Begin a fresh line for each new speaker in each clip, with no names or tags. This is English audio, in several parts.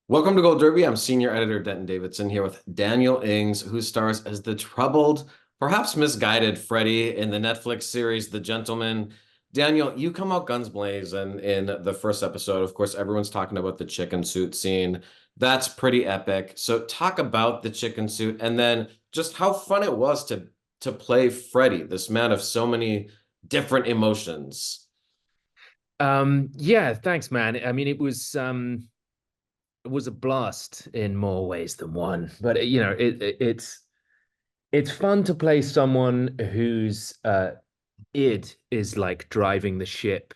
Welcome to Gold Derby. I'm senior editor Denton Davidson here with Daniel Ings, who stars as the troubled, perhaps misguided Freddy in the Netflix series The Gentleman. Daniel, you come out guns blazing in the first episode. Of course, everyone's talking about the chicken suit scene. That's pretty epic. So talk about the chicken suit and then just how fun it was to play Freddy, this man of so many different emotions.
Yeah, thanks, man. I mean, it was a blast in more ways than one. But it's fun to play someone whose id is like driving the ship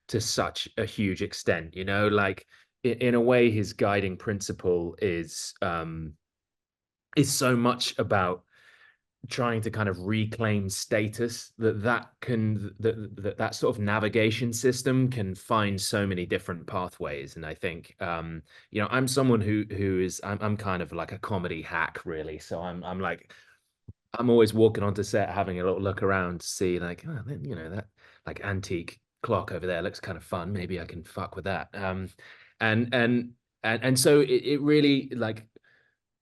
to such a huge extent, like in a way his guiding principle is so much about trying to kind of reclaim status that sort of navigation system can find so many different pathways. And I think I'm someone I'm kind of like a comedy hack, really. So I'm like I'm always walking onto set having a little look around to see like, oh, that like antique clock over there looks kind of fun, maybe I can fuck with that. And and and so it really like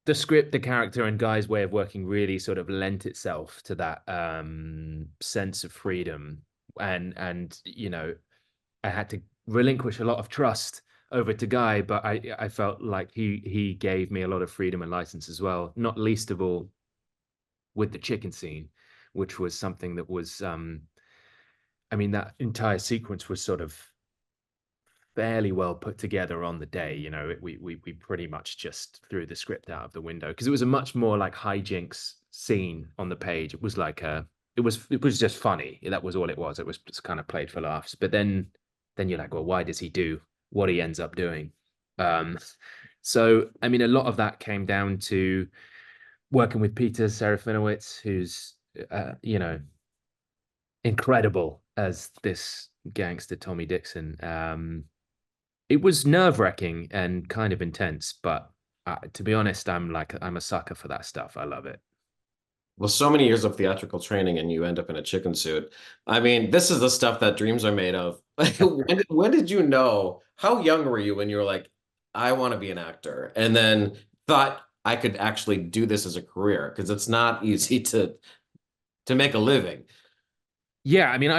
the script, the character, and Guy's way of working really sort of lent itself to that sense of freedom. And I had to relinquish a lot of trust over to Guy, but I felt like he gave me a lot of freedom and license as well. Not least of all with the chicken scene, which was something that was I mean, that entire sequence was sort of fairly well put together on the day. We pretty much just threw the script out of the window because it was a much more like hijinks scene on the page. It was like it was just funny. That was all it was. It was just kind of played for laughs. But then you're like, well, why does he do what he ends up doing? Um, so I mean, a lot of that came down to working with Peter Serafinowicz, who's incredible as this gangster Tommy Dixon. It was nerve-wracking and kind of intense, but to be honest, I'm a sucker for that stuff. I love it.
Well, so many years of theatrical training and you end up in a chicken suit. I mean, this is the stuff that dreams are made of. When did you know? How young were you when you were like, I want to be an actor? And then thought I could actually do this as a career because it's not easy to make a living.
Yeah, I mean,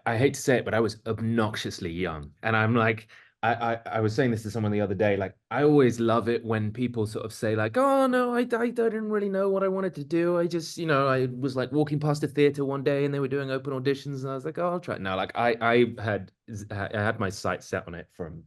I hate to say it, but I was obnoxiously young. And I'm like, I was saying this to someone the other day. Like, I always love it when people sort of say, like, oh, no, I didn't really know what I wanted to do. I just, I was like walking past a theater one day and they were doing open auditions. And I was like, oh, I'll try it now. Like, I had my sights set on it from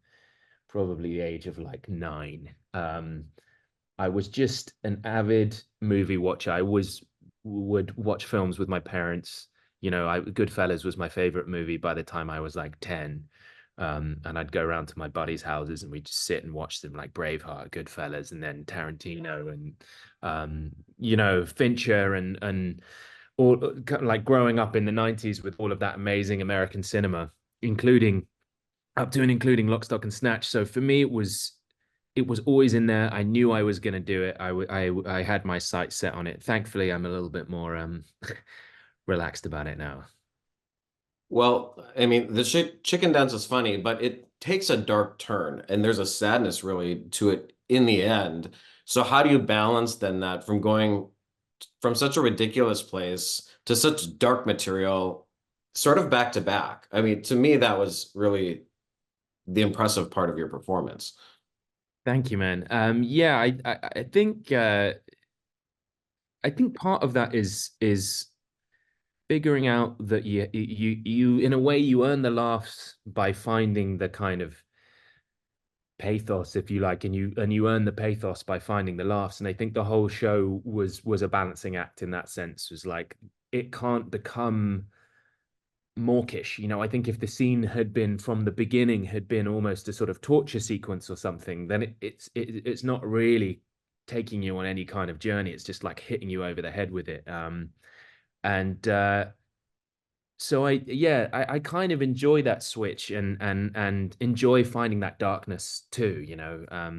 probably the age of like 9. I was just an avid movie watcher. I was would watch films with my parents. Goodfellas was my favorite movie by the time I was like 10. And I'd go around to my buddies' houses and we'd just sit and watch them like Braveheart, Goodfellas, and then Tarantino and Fincher and all like growing up in the 90s with all of that amazing American cinema, including up to and including Lock, Stock, and Snatch. So for me, it was always in there. I knew I was going to do it. I had my sights set on it. Thankfully, I'm a little bit more relaxed about it now.
Well, I mean, the chicken dance is funny, but it takes a dark turn and there's a sadness really to it in the end. So how do you balance then that from going from such a ridiculous place to such dark material, sort of back to back? I mean, to me, that was really the impressive part of your performance.
Thank you, man. Yeah, I think part of that is figuring out that you in a way you earn the laughs by finding the kind of pathos, if you like, and you earn the pathos by finding the laughs. And I think the whole show was a balancing act in that sense. Was like it can't become mawkish. I think if the scene had been from the beginning had been almost a sort of torture sequence or something, then it's not really taking you on any kind of journey. It's just like hitting you over the head with it. And so I kind of enjoy that switch and enjoy finding that darkness too. I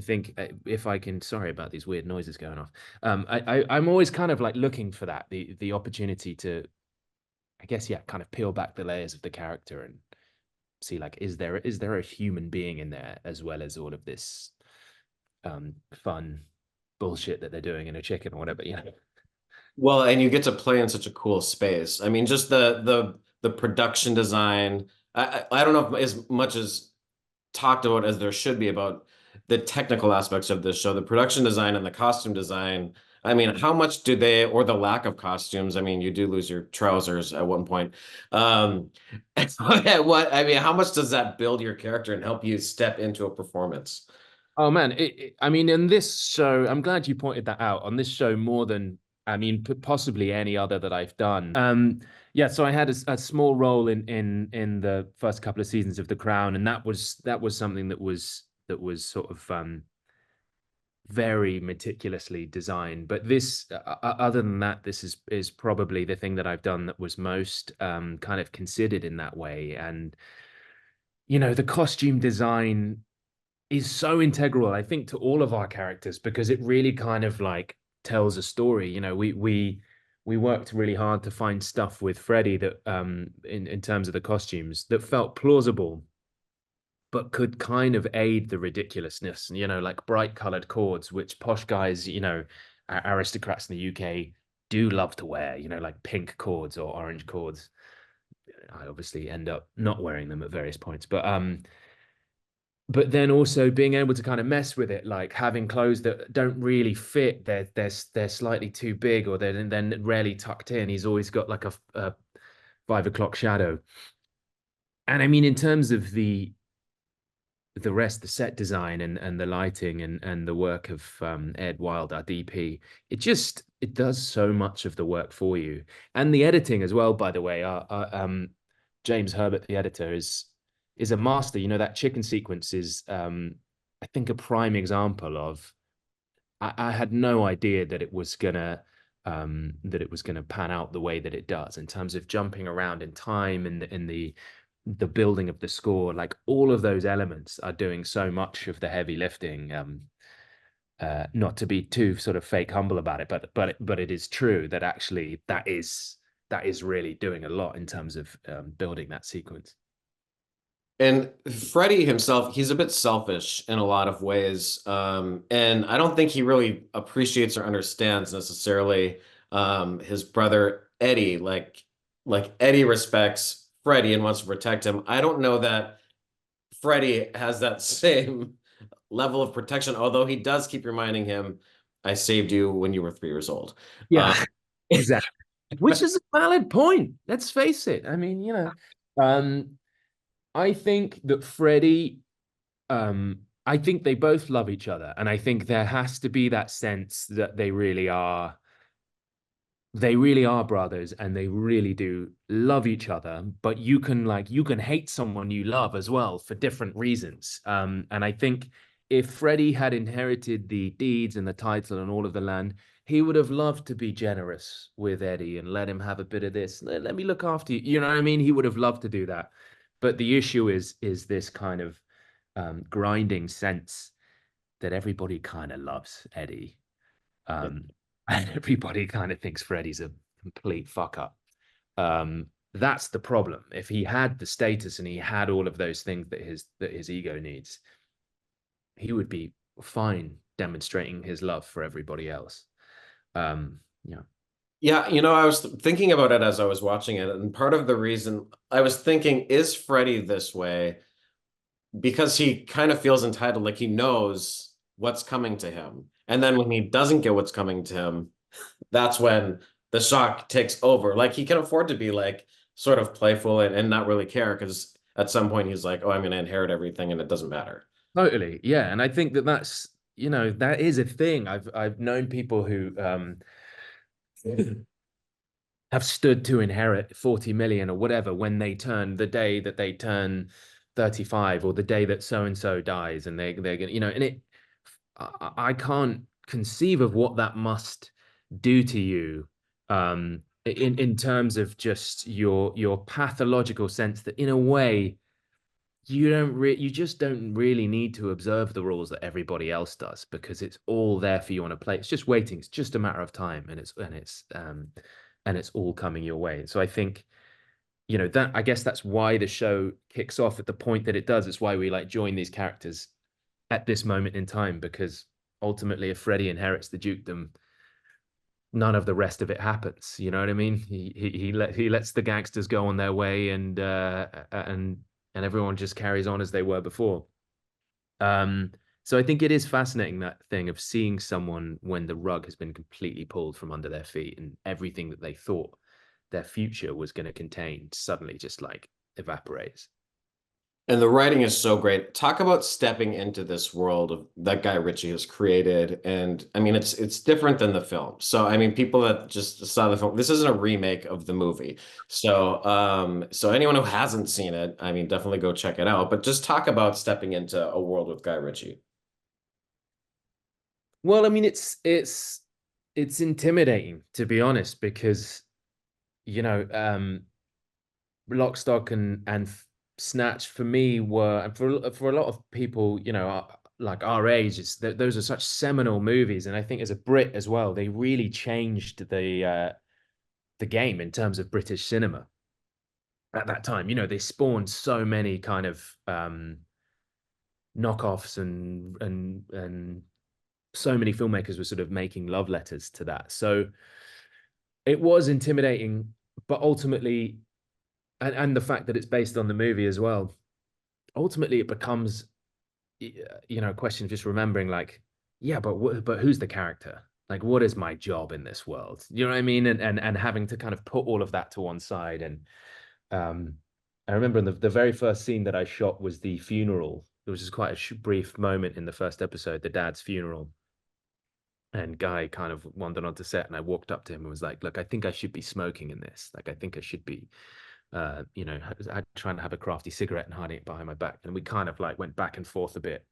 think if I can, sorry about these weird noises going off. I'm always kind of like looking for that, the opportunity to, I guess, yeah, kind of peel back the layers of the character and see like, is there a human being in there as well as all of this fun bullshit that they're doing in a chicken or whatever, you know.
Well, and you get to play in such a cool space. I mean, just the production design. I don't know if as much as talked about as there should be about the technical aspects of this show, the production design and the costume design. I mean, how much do they, or the lack of costumes? I mean, you do lose your trousers at one point. Um, what, I mean, how much does that build your character and help you step into a performance?
Oh man, I mean, in this show, I'm glad you pointed that out. On this show, more than I mean, possibly any other that I've done. Yeah. So I had a small role in the first couple of seasons of The Crown, and that was something that was sort of very meticulously designed. But this, other than that, this is probably the thing that I've done that was most kind of considered in that way. And you know, the costume design is so integral, I think, to all of our characters because it really kind of like tells a story. You know, we worked really hard to find stuff with Freddy that in terms of the costumes that felt plausible but could kind of aid the ridiculousness, you know, like bright colored cords, which posh guys, you know, aristocrats in the UK do love to wear, you know, like pink cords or orange cords. I obviously end up not wearing them at various points, but then also being able to kind of mess with it, like having clothes that don't really fit. They're slightly too big, or they're then rarely tucked in. He's always got like a 5 o'clock shadow. And I mean, in terms of the rest, the set design and the lighting and the work of Ed Wild, our DP, it does so much of the work for you, and the editing as well. By the way, James Herbert, the editor, is a master. You know, that chicken sequence is, I think, a prime example of. I had no idea that it was gonna pan out the way that it does in terms of jumping around in time and in the building of the score. Like all of those elements are doing so much of the heavy lifting. Not to be too sort of fake humble about it, but it is true that actually that is really doing a lot in terms of building that sequence.
And Freddie himself, he's a bit selfish in a lot of ways. And I don't think he really appreciates or understands necessarily his brother Eddie. Like Eddie respects Freddie and wants to protect him. I don't know that Freddie has that same level of protection, although he does keep reminding him, I saved you when you were 3 years old.
Yeah, exactly. Which is a valid point. Let's face it. I mean, you know, um, I think that Freddie, I think they both love each other, and I think there has to be that sense that they really are brothers and they really do love each other, but you can hate someone you love as well for different reasons. And I think if Freddie had inherited the deeds and the title and all of the land, he would have loved to be generous with Eddie and let him have a bit of this. Let me look after you. You know what I mean? He would have loved to do that. But the issue is this kind of grinding sense that everybody kind of loves Eddie. Um, and everybody kind of thinks Freddie's a complete fuck up. That's the problem. If he had the status and he had all of those things that his ego needs, he would be fine demonstrating his love for everybody else. Yeah.
Yeah, you know, I was thinking about it as I was watching it, and part of the reason I was thinking, is Freddie this way because he kind of feels entitled, like he knows what's coming to him. And then when he doesn't get what's coming to him, that's when the shock takes over. Like he can afford to be like sort of playful and not really care because at some point he's like, oh, I'm going to inherit everything and it doesn't matter.
Totally. Yeah. And I think that that's, you know, that is a thing. I've known people who have stood to inherit 40 million or whatever when they turn the day that they turn 35 or the day that so and so dies and they're gonna, you know, and I can't conceive of what that must do to you in terms of just your pathological sense that in a way you just don't really need to observe the rules that everybody else does because it's all there for you on a plate. It's just waiting. It's just a matter of time, and it's all coming your way. So I think that I guess that's why the show kicks off at the point that it does. It's why we like join these characters at this moment in time, because ultimately, if Freddie inherits the dukedom, none of the rest of it happens. You know what I mean? He lets the gangsters go on their way, and everyone just carries on as they were before. Um, so I think it is fascinating, that thing of seeing someone when the rug has been completely pulled from under their feet, and everything that they thought their future was going to contain suddenly just like evaporates.
And the writing is so great. Talk about stepping into this world of that Guy Ritchie has created. And I mean, it's different than the film. So I mean, people that just saw the film, this isn't a remake of the movie. So anyone who hasn't seen it, I mean, definitely go check it out. But just talk about stepping into a world with Guy Ritchie.
Well, I mean, it's intimidating, to be honest, because you know, Lock, Stock, and Snatch for me were, and for a lot of people, like our age, those are such seminal movies, and I think as a Brit as well, they really changed the game in terms of British cinema at that time. They spawned so many kind of knockoffs, and so many filmmakers were sort of making love letters to that. So it was intimidating, but ultimately, and the fact that it's based on the movie as well, ultimately it becomes a question of just remembering, like, yeah, but who's the character? Like, what is my job in this world? You know what I mean? And having to kind of put all of that to one side. And um I remember in the very first scene that I shot was the funeral. It was just quite a brief moment in the first episode, the dad's funeral. And Guy kind of wandered onto set, and I walked up to him and was like, look, I think I should be smoking in this. Like, I think I should be trying to have a crafty cigarette and hiding it behind my back. And we kind of like went back and forth a bit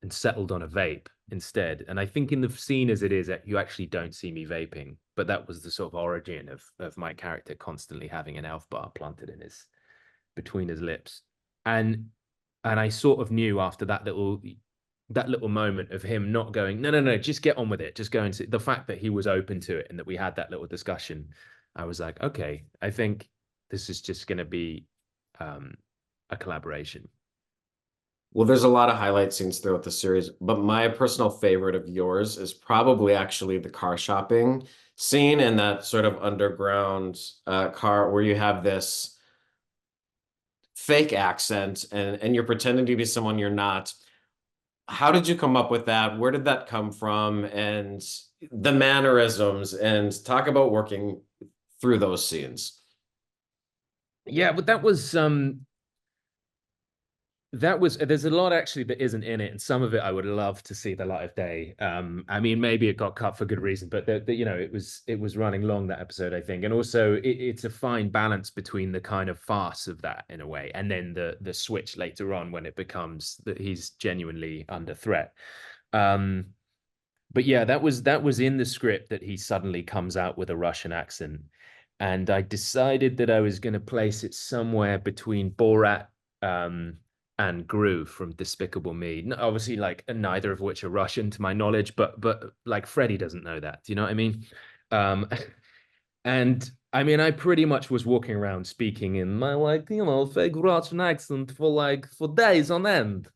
and settled on a vape instead. And I think in the scene as it is, you actually don't see me vaping, but that was the sort of origin of my character constantly having an elf bar planted in his between his lips. And I sort of knew after that little moment of him not going, no, no, no, just get on with it, just go and see, the fact that he was open to it and that we had that little discussion, I was like, okay, I think this is just going to be um, a collaboration.
Well, there's a lot of highlight scenes throughout the series, but my personal favorite of yours is probably actually the car shopping scene and that sort of underground car where you have this fake accent and you're pretending to be someone you're not. How did you come up with that? Where did that come from? And the mannerisms, and talk about working through those scenes.
Yeah, but that was there's a lot actually that isn't in it, and some of it I would love to see the light of day. I mean, maybe it got cut for good reason, but it was running long, that episode, I think. And also it's a fine balance between the kind of farce of that in a way, and then the switch later on when it becomes that he's genuinely under threat. um but yeah, that was in the script, that he suddenly comes out with a Russian accent. And I decided that I was going to place it somewhere between Borat um, and Gru from Despicable Me. Obviously, like neither of which are Russian to my knowledge, but like Freddie doesn't know that. Do you know what I mean? Um, and I mean, I pretty much was walking around speaking in my like fake Russian accent for days on end,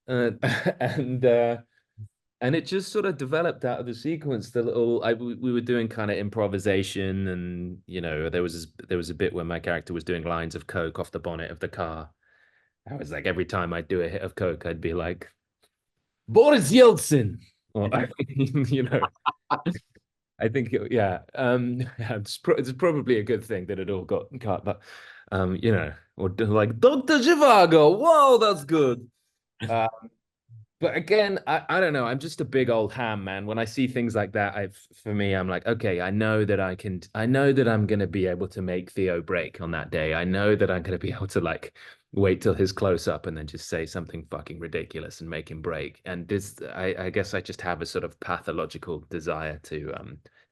uh, and and it just sort of developed out of the sequence. We were doing kind of improvisation, and there was a bit where my character was doing lines of coke off the bonnet of the car. I was like, every time I'd do a hit of coke, I'd be like, Boris Yeltsin, or you know I think yeah, it's probably a good thing that it all got cut. But or like Dr. Zhivago, whoa, that's good. uh, but again, I don't know. I'm just a big old ham, man. When I see things like that, for me, I'm like, okay, I know that I'm gonna be able to make Theo break on that day. I know that I'm gonna be able to like wait till his close up and then just say something fucking ridiculous and make him break. And I guess I just have a sort of pathological desire to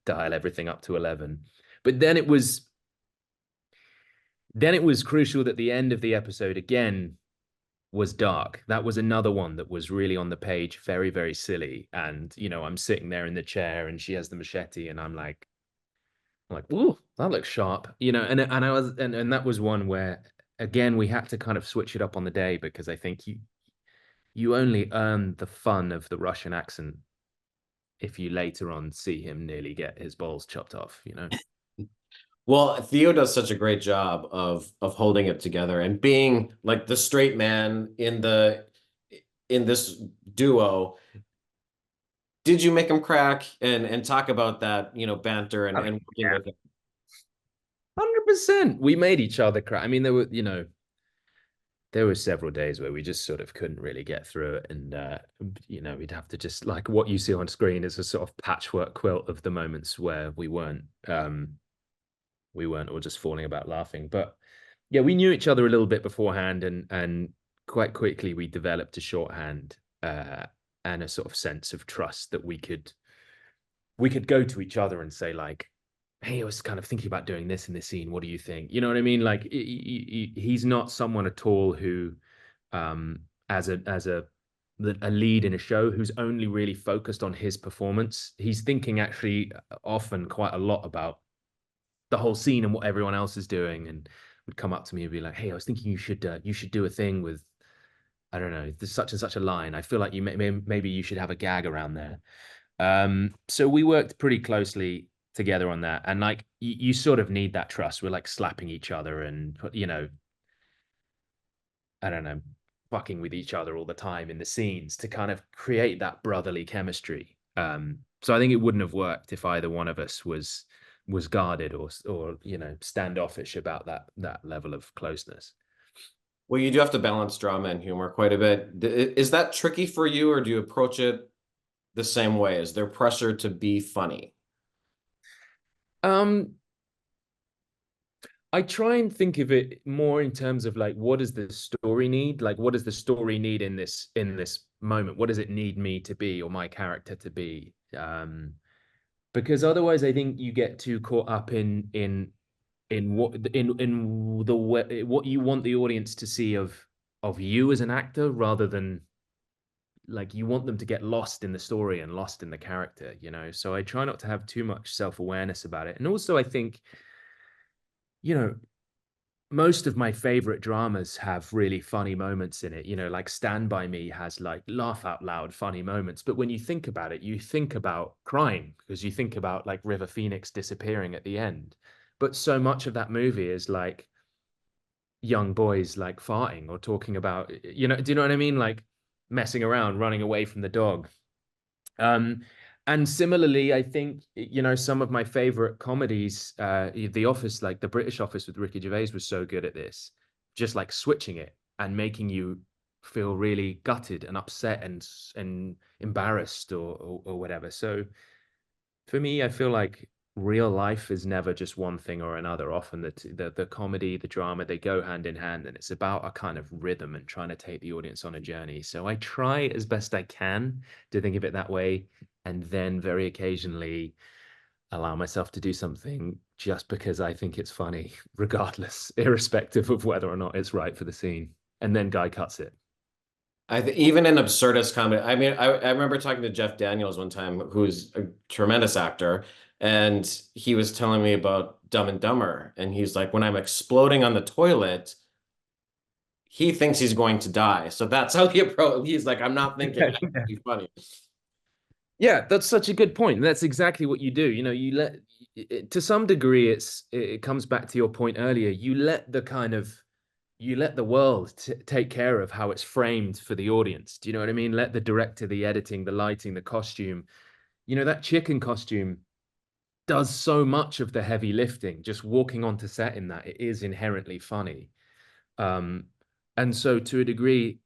dial everything up to 11. But then it was crucial that the end of the episode again was dark. That was another one that was really on the page, very, very silly. And, I'm sitting there in the chair and she has the machete, and I'm like, I'm like, ooh, that looks sharp, you know. And I was and that was one where again we had to kind of switch it up on the day because I think you only earn the fun of the Russian accent if you later on see him nearly get his balls chopped off, you know.
Well, Theo does such a great job of holding it together and being like the straight man in this duo. Did you make him crack and talk about that, banter
Oh,
and working
yeah.
with him?
100%. We made each other cry. I mean, there were several days where we just sort of couldn't really get through it. And, we'd have to just like what you see on screen is a sort of patchwork quilt of the moments where we weren't all just falling about laughing. But yeah, we knew each other a little bit beforehand and quite quickly we developed a shorthand and a sort of sense of trust that we could go to each other and say like, hey, I was kind of thinking about doing this in this scene. What do you think? You know what I mean? Like he's not someone at all who, um, as a lead in a show who's only really focused on his performance. He's thinking actually often quite a lot about the whole scene and what everyone else is doing, and would come up to me and be like, "Hey, I was thinking you should do a thing with I don't know, there's such and such a line. I feel like maybe you should have a gag around there." So we worked pretty closely together on that, and like you sort of need that trust. We're like slapping each other, and I don't know, fucking with each other all the time in the scenes to kind of create that brotherly chemistry. So I think it wouldn't have worked if either one of us was guarded or standoffish about that level of closeness.
Well, you do have to balance drama and humor quite a bit. Is that tricky for you, or do you approach it the same way? Is there pressure to be funny?
Um, I try and think of it more in terms of like what does the story need? Like what does the story need in this moment? What does it need me to be or my character to be? Because otherwise I think you get too caught up in the way, what you want the audience to see of you as an actor rather than like you want them to get lost in the story and lost in the character, you know. So I try not to have too much self-awareness about it. And also I think, you know, most of my favorite dramas have really funny moments in it. Like Stand By Me has like laugh out loud funny moments. But when you think about it, you think about crying because you think about like River Phoenix disappearing at the end. But so much of that movie is like young boys like farting or talking about, do you know what I mean? Like messing around, running away from the dog. Um, and similarly, I think, some of my favorite comedies, The Office, like The British Office with Ricky Gervais was so good at this, just like switching it and making you feel really gutted and upset and embarrassed or whatever. So for me, I feel like real life is never just one thing or another. Often the comedy, the drama, they go hand in hand, and it's about a kind of rhythm and trying to take the audience on a journey. So I try as best I can to think of it that way, and then very occasionally allow myself to do something just because I think it's funny, regardless, irrespective of whether or not it's right for the scene. And then Guy cuts it.
Even in absurdist comedy, I mean, I remember talking to Jeff Daniels one time, who's a tremendous actor, and he was telling me about Dumb and Dumber, and he's like, when I'm exploding on the toilet, he thinks he's going to die. So that's how he approach. He's like, I'm not thinking I can be funny.
Yeah, that's such a good point. That's exactly what you do. To some degree, it comes back to your point earlier. You let the world take care of how it's framed for the audience. Do you know what I mean? Let the director, the editing, the lighting, the costume. That chicken costume does so much of the heavy lifting. Just walking onto set in that, it is inherently funny. Um, and so to a degree,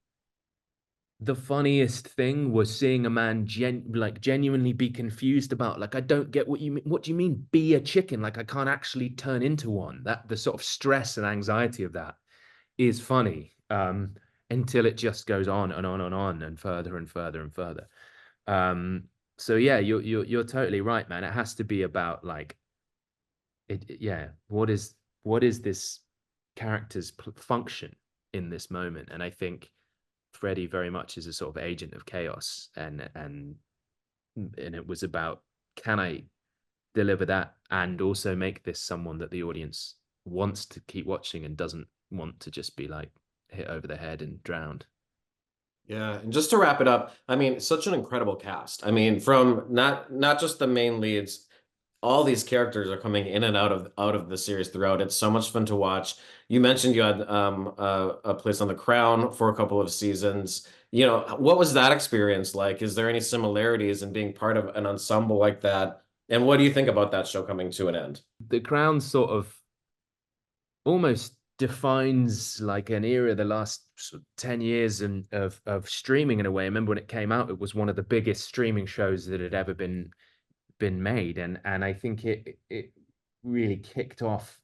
the funniest thing was seeing a man genuinely be confused about like I don't get what you mean. What do you mean be a chicken? Like I can't actually turn into one. That the sort of stress and anxiety of that is funny. Until it just goes on and on and on and further and further and further. Um, so yeah, you're totally right, man. It has to be about like yeah, what is this character's function in this moment? And I think Freddy very much is a sort of agent of chaos, and it was about can I deliver that and also make this someone that the audience wants to keep watching and doesn't want to just be like hit over the head and drowned.
Yeah, and just to wrap it up, I mean, such an incredible cast. I mean, from not just the main leads, all these characters are coming in and out of the series throughout. It's so much fun to watch. You mentioned you had a place on The Crown for a couple of seasons. You know, what was that experience like? Is there any similarities in being part of an ensemble like that? And what do you think about that show coming to an end?
The Crown sort of almost defines like an era, the last sort of 10 years of streaming in a way. I remember when it came out, it was one of the biggest streaming shows that had ever been made. And I think it really kicked off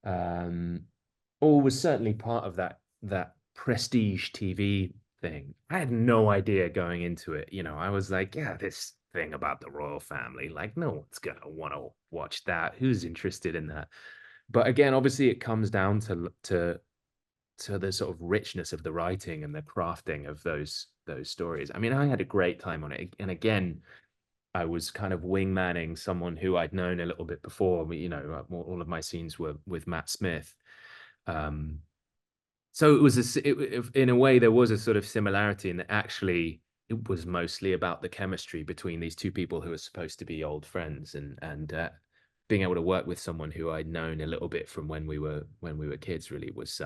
or was certainly part of that prestige TV thing. I had no idea going into it. You know, I was like, yeah, this thing about the royal family, like no one's gonna want to watch that. Who's interested in that? But again, obviously, it comes down to the sort of richness of the writing and the crafting of those stories. I mean, I had a great time on it, and again, I was kind of wingmanning someone who I'd known a little bit before. You know, all of my scenes were with Matt Smith. Um, so it was in a way there was a sort of similarity in that actually it was mostly about the chemistry between these two people who are supposed to be old friends and being able to work with someone who I'd known a little bit from when we were kids really was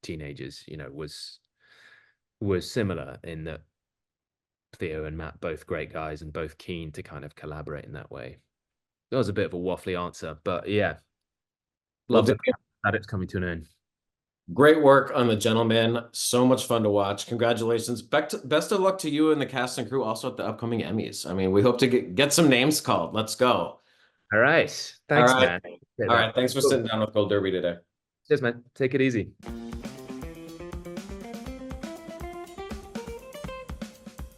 teenagers, you know, was similar in that Theo and Matt both great guys and both keen to kind of collaborate in that way. That was a bit of a waffly answer, but yeah,
Well,
love the crowd that it's coming to an end.
great work on The Gentleman. So much fun to watch. Congratulations. Best of luck to you and the cast and crew also at the upcoming Emmys. I mean, we hope to get some names called. Let's go.
All right.
All
Thanks,
right.
man. Appreciate
All
that.
right. Thanks for
Cool.
sitting down with Gold Derby today.
Cheers, man. Take it easy.